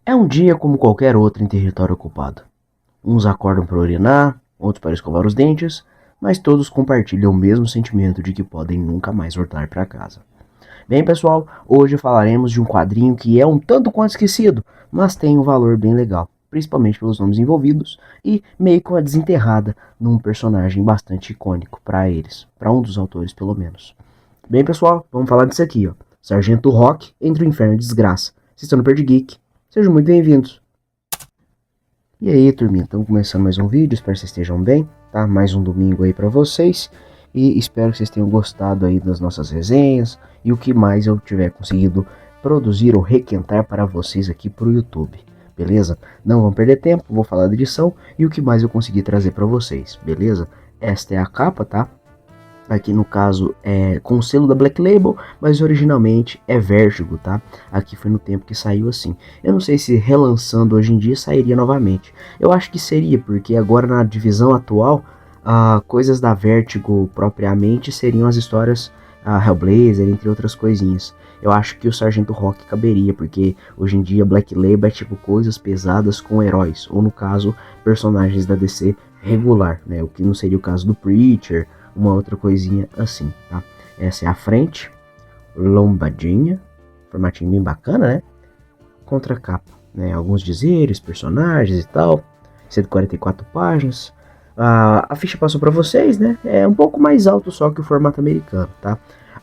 É um dia como qualquer outro em território ocupado. Uns acordam para urinar, outros para escovar os dentes, mas todos compartilham o mesmo sentimento de que podem nunca mais voltar para casa. Bem, pessoal, hoje falaremos de um quadrinho que é um tanto quanto esquecido, mas tem um valor bem legal, principalmente pelos nomes envolvidos e meio que uma desenterrada num personagem bastante icônico para eles, para um dos autores pelo menos. Bem, pessoal, vamos falar disso aqui, ó. Sargento Rock entre o inferno e a desgraça. Vocês estão no Perdi Geek. Sejam muito bem-vindos. E aí, turminha, estamos começando mais um vídeo, espero que vocês estejam bem, tá? Mais um domingo aí pra vocês, e espero que vocês tenham gostado aí das nossas resenhas, e o que mais eu tiver conseguido produzir ou requentar para vocês aqui pro YouTube, beleza? Não vamos perder tempo, vou falar da edição, e o que mais eu consegui trazer pra vocês, beleza? Esta é a capa, tá? Aqui no caso é com o selo da Black Label, mas originalmente é Vertigo, tá? Aqui foi no tempo que saiu assim. Eu não sei se relançando hoje em dia sairia novamente. Eu acho que seria, porque agora na divisão atual, coisas da Vertigo propriamente seriam as histórias Hellblazer, entre outras coisinhas. Eu acho que o Sargento Rock caberia, porque hoje em dia Black Label é tipo coisas pesadas com heróis, ou no caso, personagens da DC regular, né? O que não seria o caso do Preacher, uma outra coisinha assim, tá? Essa é a frente, lombadinha, formatinho bem bacana, né? Contracapa, né? Alguns dizeres, personagens e tal, 144 páginas. A ficha passou para vocês, né? É um pouco mais alto só que o formato americano, tá?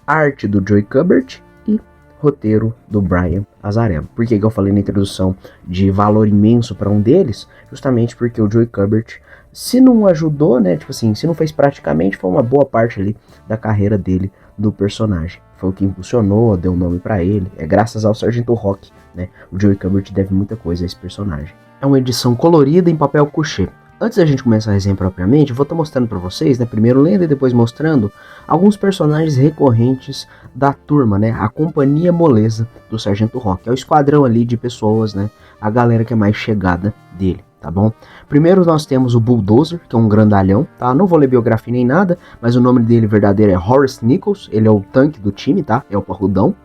Arte do Joey Kubert e roteiro do Brian Azzarello. Por que eu falei na introdução de valor imenso para um deles? Justamente porque o Joey Kubert, se não ajudou, né, tipo assim, se não fez praticamente, foi uma boa parte ali da carreira dele, do personagem. Foi o que impulsionou, deu nome para ele. É graças ao Sargento Rock, né? O Joey Kubert deve muita coisa a esse personagem. É uma edição colorida em papel couché. Antes da gente começar a resenha propriamente, eu vou estar mostrando para vocês, né, primeiro lendo e depois mostrando alguns personagens recorrentes da turma, né, a companhia moleza do Sargento Rock, é o esquadrão ali de pessoas, né, a galera que é mais chegada dele, tá bom? Primeiro nós temos o Bulldozer, que é um grandalhão, tá? Não vou ler biografia nem nada, mas o nome dele verdadeiro é Horace Nichols, ele é o tanque do time, tá? É o parrudão.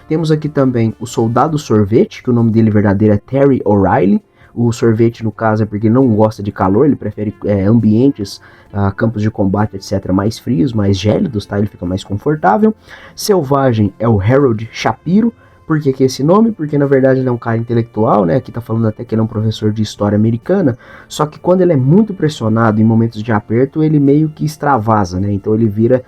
Temos aqui também o Soldado Sorvete, que o nome dele verdadeiro é Terry O'Reilly. O sorvete, no caso, é porque ele não gosta de calor, ele prefere ambientes, campos de combate, etc., mais frios, mais gélidos, tá? Ele fica mais confortável. Selvagem é o Harold Shapiro. Por que esse nome? Porque, na verdade, ele é um cara intelectual, né? Aqui tá falando até que ele é um professor de história americana, só que quando ele é muito pressionado em momentos de aperto, ele meio que extravasa, né? Então ele vira,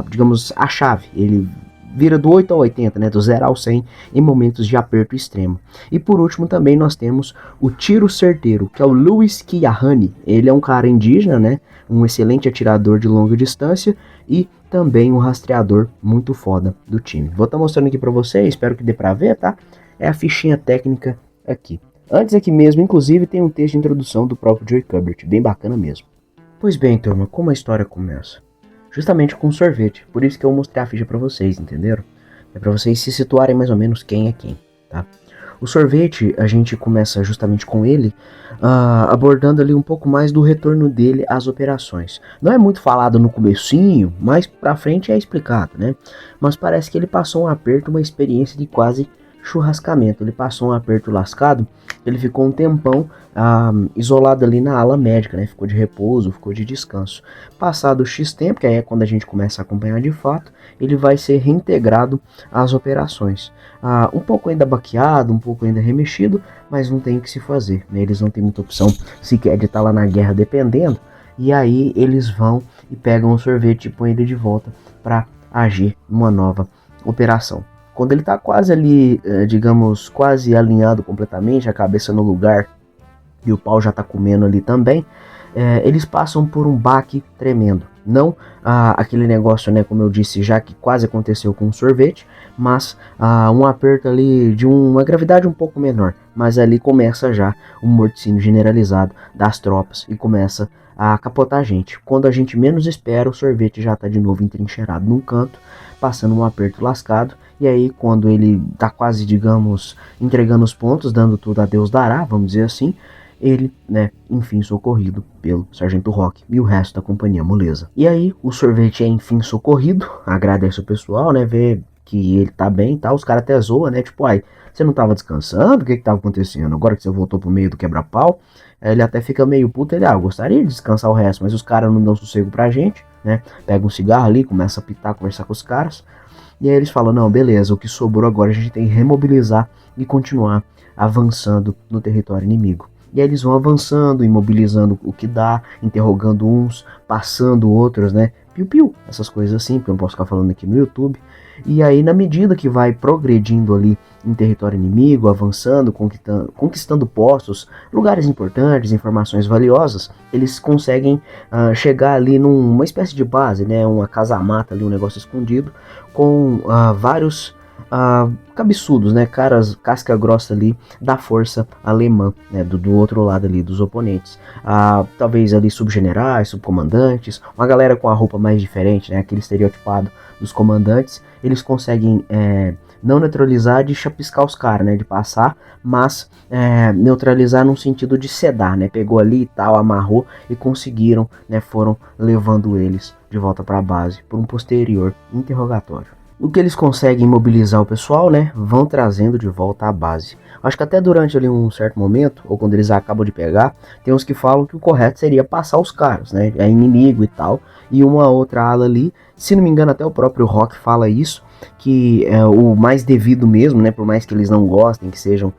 digamos, a chave, ele vira do 8 ao 80, né, do 0 ao 100 em momentos de aperto extremo. E por último também nós temos o tiro certeiro, que é o Louis Kiahani. Ele é um cara indígena, né, um excelente atirador de longa distância e também um rastreador muito foda do time. Vou estar mostrando aqui para vocês, espero que dê para ver, tá? É a fichinha técnica aqui. Antes aqui mesmo, inclusive, tem um texto de introdução do próprio Joey Kubert, bem bacana mesmo. Pois bem, turma, como a história começa? Justamente com sorvete, por isso que eu mostrei a ficha para vocês, entenderam? É para vocês se situarem mais ou menos quem é quem, tá? O sorvete, a gente começa justamente com ele, abordando ali um pouco mais do retorno dele às operações. Não é muito falado no comecinho, mas pra frente é explicado, né? Mas parece que ele passou um aperto, uma experiência de quase churrascamento. Ele passou um aperto lascado, ele ficou um tempão isolado ali na ala médica, né? Ficou de repouso, ficou de descanso. Passado X tempo, que aí é quando a gente começa a acompanhar de fato, ele vai ser reintegrado às operações. Um pouco ainda baqueado, um pouco ainda remexido, mas não tem o que se fazer, né? Eles não têm muita opção sequer de estar lá na guerra dependendo, e aí eles vão e pegam o sorvete e põem ele de volta para agir numa nova operação. Quando ele está quase ali, digamos, quase alinhado completamente, a cabeça no lugar e o pau já está comendo ali também, eles passam por um baque tremendo. Não aquele negócio, né, como eu disse, já que quase aconteceu com o sorvete, mas um aperto ali de uma gravidade um pouco menor. Mas ali começa já um morticínio generalizado das tropas e começa a capotar a gente. Quando a gente menos espera, o sorvete já está de novo entrincheirado num canto, passando um aperto lascado. E aí, quando ele tá quase, digamos, entregando os pontos, dando tudo a Deus dará, vamos dizer assim, ele, né, enfim, socorrido pelo Sargento Rock e o resto da companhia moleza. E aí, o sorvete é enfim socorrido, agradece o pessoal, né, vê que ele tá bem e tal, os caras até zoam, né? Tipo, ai, você não tava descansando? O que que tava acontecendo? Agora que você voltou pro meio do quebra-pau, ele até fica meio puto, ele, eu gostaria de descansar o resto, mas os caras não dão sossego pra gente, né? Pega um cigarro ali, começa a pitar, conversar com os caras, e aí eles falam, não, beleza, o que sobrou agora a gente tem que remobilizar e continuar avançando no território inimigo. E aí eles vão avançando, imobilizando o que dá, interrogando uns, passando outros, né? Piu-piu, essas coisas assim, porque eu não posso ficar falando aqui no YouTube. E aí, na medida que vai progredindo ali em território inimigo, avançando, conquistando postos, lugares importantes, informações valiosas, eles conseguem chegar ali numa espécie de base, né? Uma casa-mata ali, um negócio escondido, com vários cabeçudos, né, caras casca grossa ali da força alemã, né, do outro lado ali dos oponentes, talvez ali subgenerais, subcomandantes, uma galera com a roupa mais diferente, né, aquele estereotipado dos comandantes, eles conseguem não neutralizar de chapiscar os caras, né, de passar, mas neutralizar no sentido de sedar, né, pegou ali e tal, amarrou e conseguiram, né, foram levando eles de volta para a base por um posterior interrogatório. No que eles conseguem mobilizar o pessoal, né, vão trazendo de volta à base. Acho que até durante ali um certo momento, ou quando eles acabam de pegar, tem uns que falam que o correto seria passar os caras, né, é inimigo e tal, e uma outra ala ali, se não me engano até o próprio Rock fala isso, que é o mais devido mesmo, né, por mais que eles não gostem, que sejam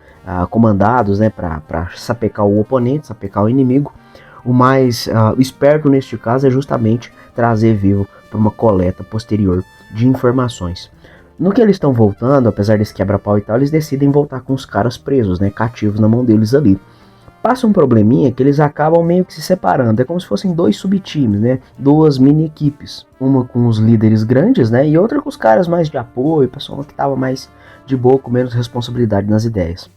comandados, né, para sapecar o oponente, sapecar o inimigo, o mais esperto neste caso é justamente trazer vivo para uma coleta posterior de informações. No que eles estão voltando, apesar desse quebra-pau e tal, eles decidem voltar com os caras presos, né, cativos na mão deles ali. Passa um probleminha que eles acabam meio que se separando, é como se fossem dois subtimes, né, duas mini equipes, uma com os líderes grandes, né, e outra com os caras mais de apoio, pessoal que estava mais de boa, com menos responsabilidade nas ideias.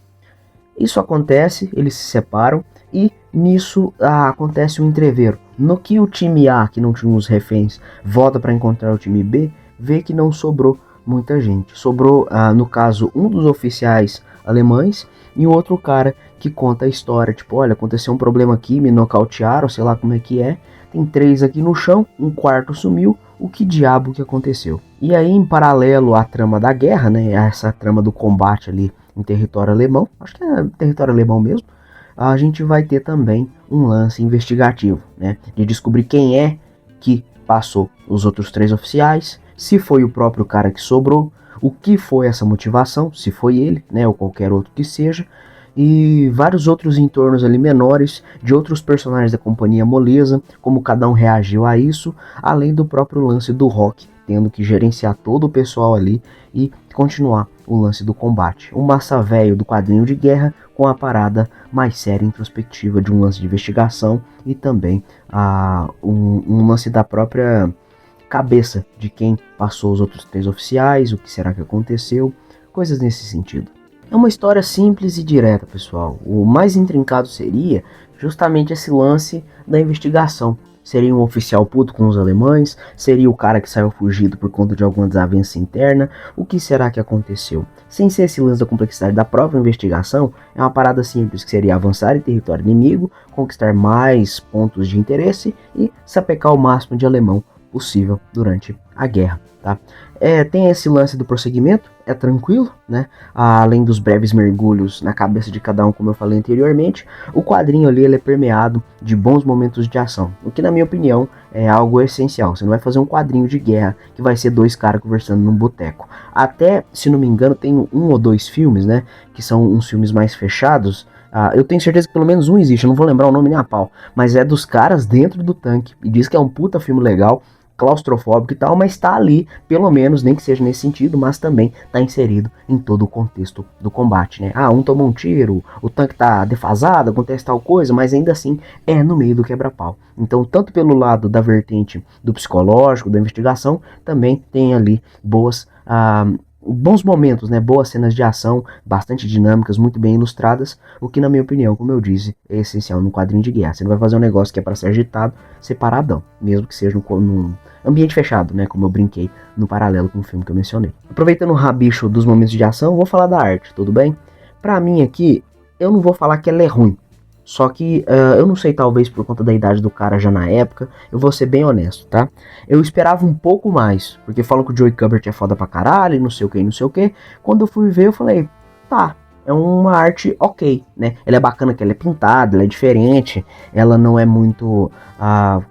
Isso acontece, eles se separam e nisso acontece um entreveiro. No que o time A, que não tinha os reféns, volta para encontrar o time B, vê que não sobrou muita gente. Sobrou, no caso, um dos oficiais alemães e outro cara que conta a história. Tipo, olha, aconteceu um problema aqui, me nocautearam, sei lá como é que é. Tem 3 aqui no chão, um quarto sumiu. O que diabo que aconteceu? E aí, em paralelo à trama da guerra, né, essa trama do combate ali em território alemão, acho que é território alemão mesmo, a gente vai ter também um lance investigativo, né, de descobrir quem é que passou os outros 3 oficiais, se foi o próprio cara que sobrou, o que foi essa motivação, se foi ele, né, ou qualquer outro que seja, e vários outros entornos ali menores de outros personagens da companhia moleza, como cada um reagiu a isso, além do próprio lance do Rock, tendo que gerenciar todo o pessoal ali e continuar o lance do combate. Um massa velho do quadrinho de guerra com a parada mais séria e introspectiva de um lance de investigação e também um lance da própria cabeça de quem passou os outros 3 oficiais, o que será que aconteceu, coisas nesse sentido. É uma história simples e direta, pessoal. O mais intrincado seria justamente esse lance da investigação. Seria um oficial puto com os alemães? Seria o cara que saiu fugido por conta de alguma desavença interna? O que será que aconteceu? Sem ser esse lance da complexidade da própria investigação, é uma parada simples que seria avançar em território inimigo, conquistar mais pontos de interesse e sapecar o máximo de alemão possível durante a guerra, tá? Tem esse lance do prosseguimento, é tranquilo, né? Além dos breves mergulhos na cabeça de cada um, como eu falei anteriormente, o quadrinho ali ele é permeado de bons momentos de ação, o que na minha opinião é algo essencial. Você não vai fazer um quadrinho de guerra que vai ser 2 caras conversando num boteco. Até, se não me engano, tem 1 ou 2 filmes, né? Que são uns filmes mais fechados. Eu tenho certeza que pelo menos um existe, eu não vou lembrar o nome nem a pau, mas é dos caras dentro do tanque, e diz que é um puta filme legal, claustrofóbico e tal, mas está ali, pelo menos, nem que seja nesse sentido, mas também está inserido em todo o contexto do combate, né? Um tomou um tiro, o tanque tá defasado, acontece tal coisa, mas ainda assim é no meio do quebra-pau. Então, tanto pelo lado da vertente do psicológico, da investigação, também tem ali bons momentos, né? Boas cenas de ação, bastante dinâmicas, muito bem ilustradas, o que na minha opinião, como eu disse, é essencial num quadrinho de guerra. Você não vai fazer um negócio que é para ser agitado, separadão, mesmo que seja num ambiente fechado, né? Como eu brinquei no paralelo com o filme que eu mencionei. Aproveitando o rabicho dos momentos de ação, vou falar da arte, tudo bem? Pra mim aqui, eu não vou falar que ela é ruim, Só que eu não sei, talvez por conta da idade do cara já na época, eu vou ser bem honesto, tá? Eu esperava um pouco mais, porque falam que o Joey Kubert é foda pra caralho, não sei o que, não sei o que. Quando eu fui ver, eu falei, tá, é uma arte ok, né? Ela é bacana que ela é pintada, ela é diferente, ela não é muito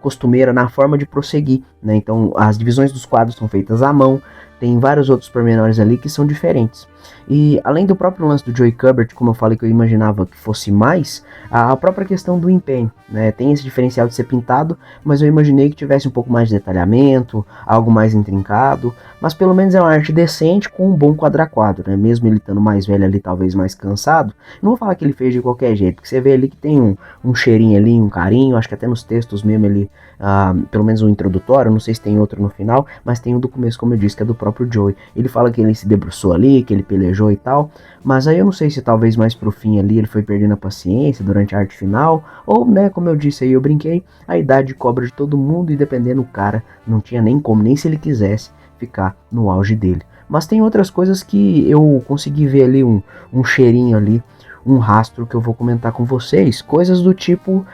costumeira na forma de prosseguir, né? Então as divisões dos quadros são feitas à mão, tem vários outros pormenores ali que são diferentes. E além do próprio lance do Joey Kubert, como eu falei que eu imaginava que fosse mais, a própria questão do empenho, né? Tem esse diferencial de ser pintado, mas eu imaginei que tivesse um pouco mais de detalhamento, algo mais intrincado, mas pelo menos é uma arte decente com um bom quadro a quadro, né? Mesmo ele estando mais velho ali, talvez mais cansado, não vou falar que ele fez de qualquer jeito, porque você vê ali que tem um cheirinho ali, um carinho, acho que até nos textos mesmo ele, pelo menos o introdutório, não sei se tem outro no final, mas tem um do começo, como eu disse, que é do próprio Joey. Ele fala que ele se debruçou ali, que ele pelejou e tal, mas aí eu não sei se talvez mais pro fim ali ele foi perdendo a paciência durante a arte final, ou, né, como eu disse aí, eu brinquei, a idade cobra de todo mundo e dependendo do cara, não tinha nem como, nem se ele quisesse ficar no auge dele. Mas tem outras coisas que eu consegui ver ali, um cheirinho ali, um rastro que eu vou comentar com vocês, coisas do tipo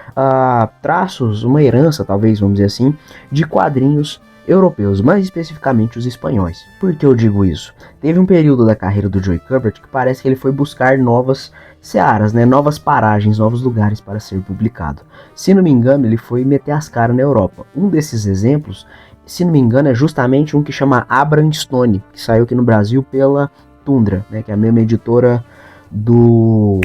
traços, uma herança talvez, vamos dizer assim, de quadrinhos europeus, mais especificamente os espanhóis. Por que eu digo isso? Teve um período da carreira do Joey Kubert que parece que ele foi buscar novas searas, né, novas paragens, novos lugares para ser publicado. Se não me engano, ele foi meter as caras na Europa. Um desses exemplos, se não me engano, é justamente um que chama Abraham Stone, que saiu aqui no Brasil pela Tundra, né, que é a mesma editora do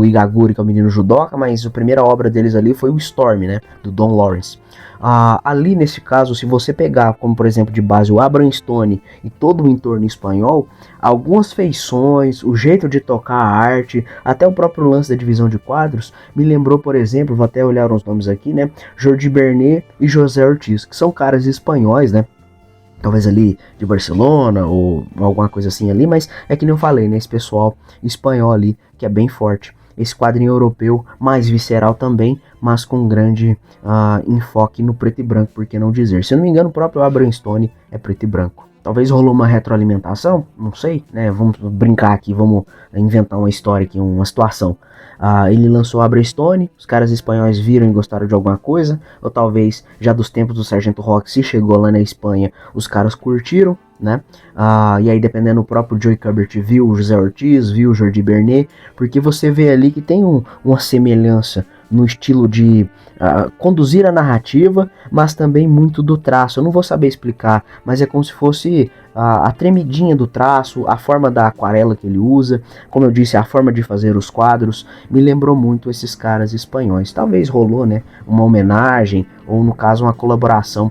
Igaguri, que é o menino judoca, mas a primeira obra deles ali foi o Storm, né, do Don Lawrence. Ali nesse caso, se você pegar como por exemplo de base o Abraham Stone e todo o entorno espanhol, algumas feições, o jeito de tocar a arte, até o próprio lance da divisão de quadros, me lembrou, por exemplo, vou até olhar os nomes aqui, né, Jordi Bernet e José Ortiz, que são caras espanhóis, né, talvez ali de Barcelona ou alguma coisa assim ali, mas é que nem eu falei, né, esse pessoal espanhol ali, que é bem forte. Esse quadrinho europeu, mais visceral também, mas com um grande enfoque no preto e branco, por que não dizer. Se eu não me engano, o próprio Abraham Stone é preto e branco. Talvez rolou uma retroalimentação, não sei, né? Vamos brincar aqui, vamos inventar uma história aqui, uma situação. Ele lançou Abraham Stone, os caras espanhóis viram e gostaram de alguma coisa, ou talvez já dos tempos do Sargento Rock, se chegou lá na Espanha, os caras curtiram, né? E aí dependendo, o próprio Joey Kubert viu o José Ortiz, viu o Jordi Bernet, porque você vê ali que tem uma semelhança no estilo de conduzir a narrativa, mas também muito do traço. Eu não vou saber explicar, mas é como se fosse a tremidinha do traço, a forma da aquarela que ele usa, como eu disse, a forma de fazer os quadros, me lembrou muito esses caras espanhóis. Talvez rolou, né, uma homenagem, ou no caso uma colaboração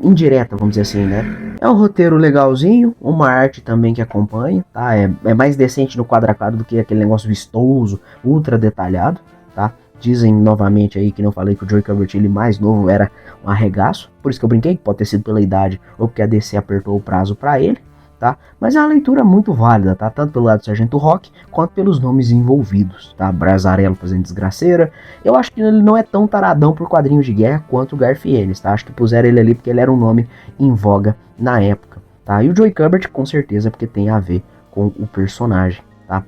indireta, vamos dizer assim, né. É um roteiro legalzinho, uma arte também que acompanha, tá, é mais decente no quadro a quadro do que aquele negócio vistoso, ultra detalhado, tá. Dizem novamente aí, que não falei, que o Joey Kubert, ele mais novo, era um arregaço. Por isso que eu brinquei, que pode ter sido pela idade ou porque a DC apertou o prazo para ele, tá? Mas é uma leitura muito válida, tá? Tanto pelo lado do Sargento Rock, quanto pelos nomes envolvidos, tá? Brazzarello fazendo desgraceira. Eu acho que ele não é tão taradão por quadrinhos de guerra quanto o Garfienes, tá? Acho que puseram ele ali porque ele era um nome em voga na época, tá? E o Joey Kubert, com certeza, porque tem a ver com o personagem, tá?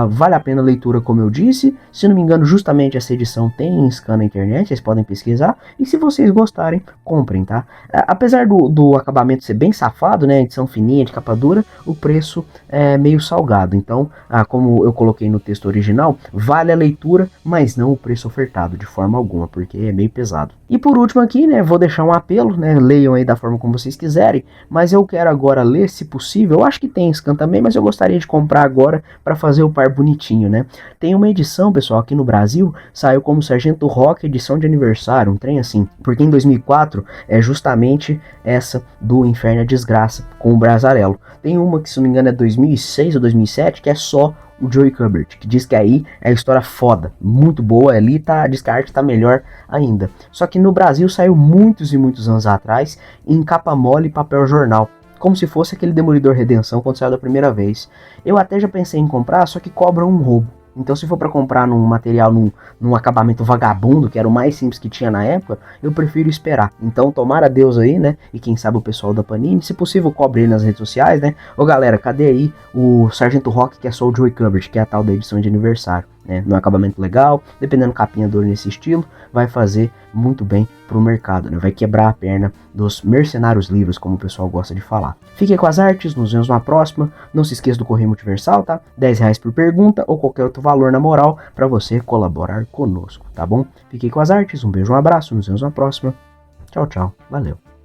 Vale a pena a leitura, como eu disse. Se não me engano, justamente essa edição tem em scan na internet, vocês podem pesquisar. E se vocês gostarem, comprem, tá? Apesar do acabamento ser bem safado, né, edição fininha, de capa dura, o preço é meio salgado. Então, como eu coloquei no texto original, vale a leitura, mas não o preço ofertado, de forma alguma, porque é meio pesado. E por último aqui, né, vou deixar um apelo, né, leiam aí da forma como vocês quiserem, mas eu quero agora ler, se possível, eu acho que tem scan também, mas eu gostaria de comprar agora para fazer o par bonitinho, né? Tem uma edição, pessoal, aqui no Brasil, saiu como Sargento Rock, edição de aniversário, um trem assim, porque em 2004 é justamente essa do Inferno e a Desgraça, com o Brazzarello. Tem uma que, se não me engano, é 2006 ou 2007, que é só o Joey Kubert, que diz que aí é a história foda, muito boa, ali tá, diz que a arte tá melhor ainda. Só que no Brasil saiu muitos e muitos anos atrás, em capa mole e papel jornal, como se fosse aquele Demolidor Redenção quando saiu da primeira vez. Eu até já pensei em comprar, só que cobra um roubo. Então, se for para comprar num material, num acabamento vagabundo, que era o mais simples que tinha na época, eu prefiro esperar. Então, tomara Deus aí, né? E quem sabe o pessoal da Panini, se possível, cobre ele nas redes sociais, né? Ô galera, cadê aí o Sargento Rock, que é só o Joey Kubert, que é a tal da edição de aniversário? né, no acabamento legal, dependendo capinha dor nesse estilo, vai fazer muito bem pro mercado, né? Vai quebrar a perna dos mercenários livres, como o pessoal gosta de falar. Fiquem com as artes, nos vemos na próxima. Não se esqueça do Correio Multiversal, tá? R$10 por pergunta ou qualquer outro valor na moral para você colaborar conosco, tá bom? Fiquem com as artes, um beijo, um abraço, nos vemos na próxima. Tchau, tchau, valeu.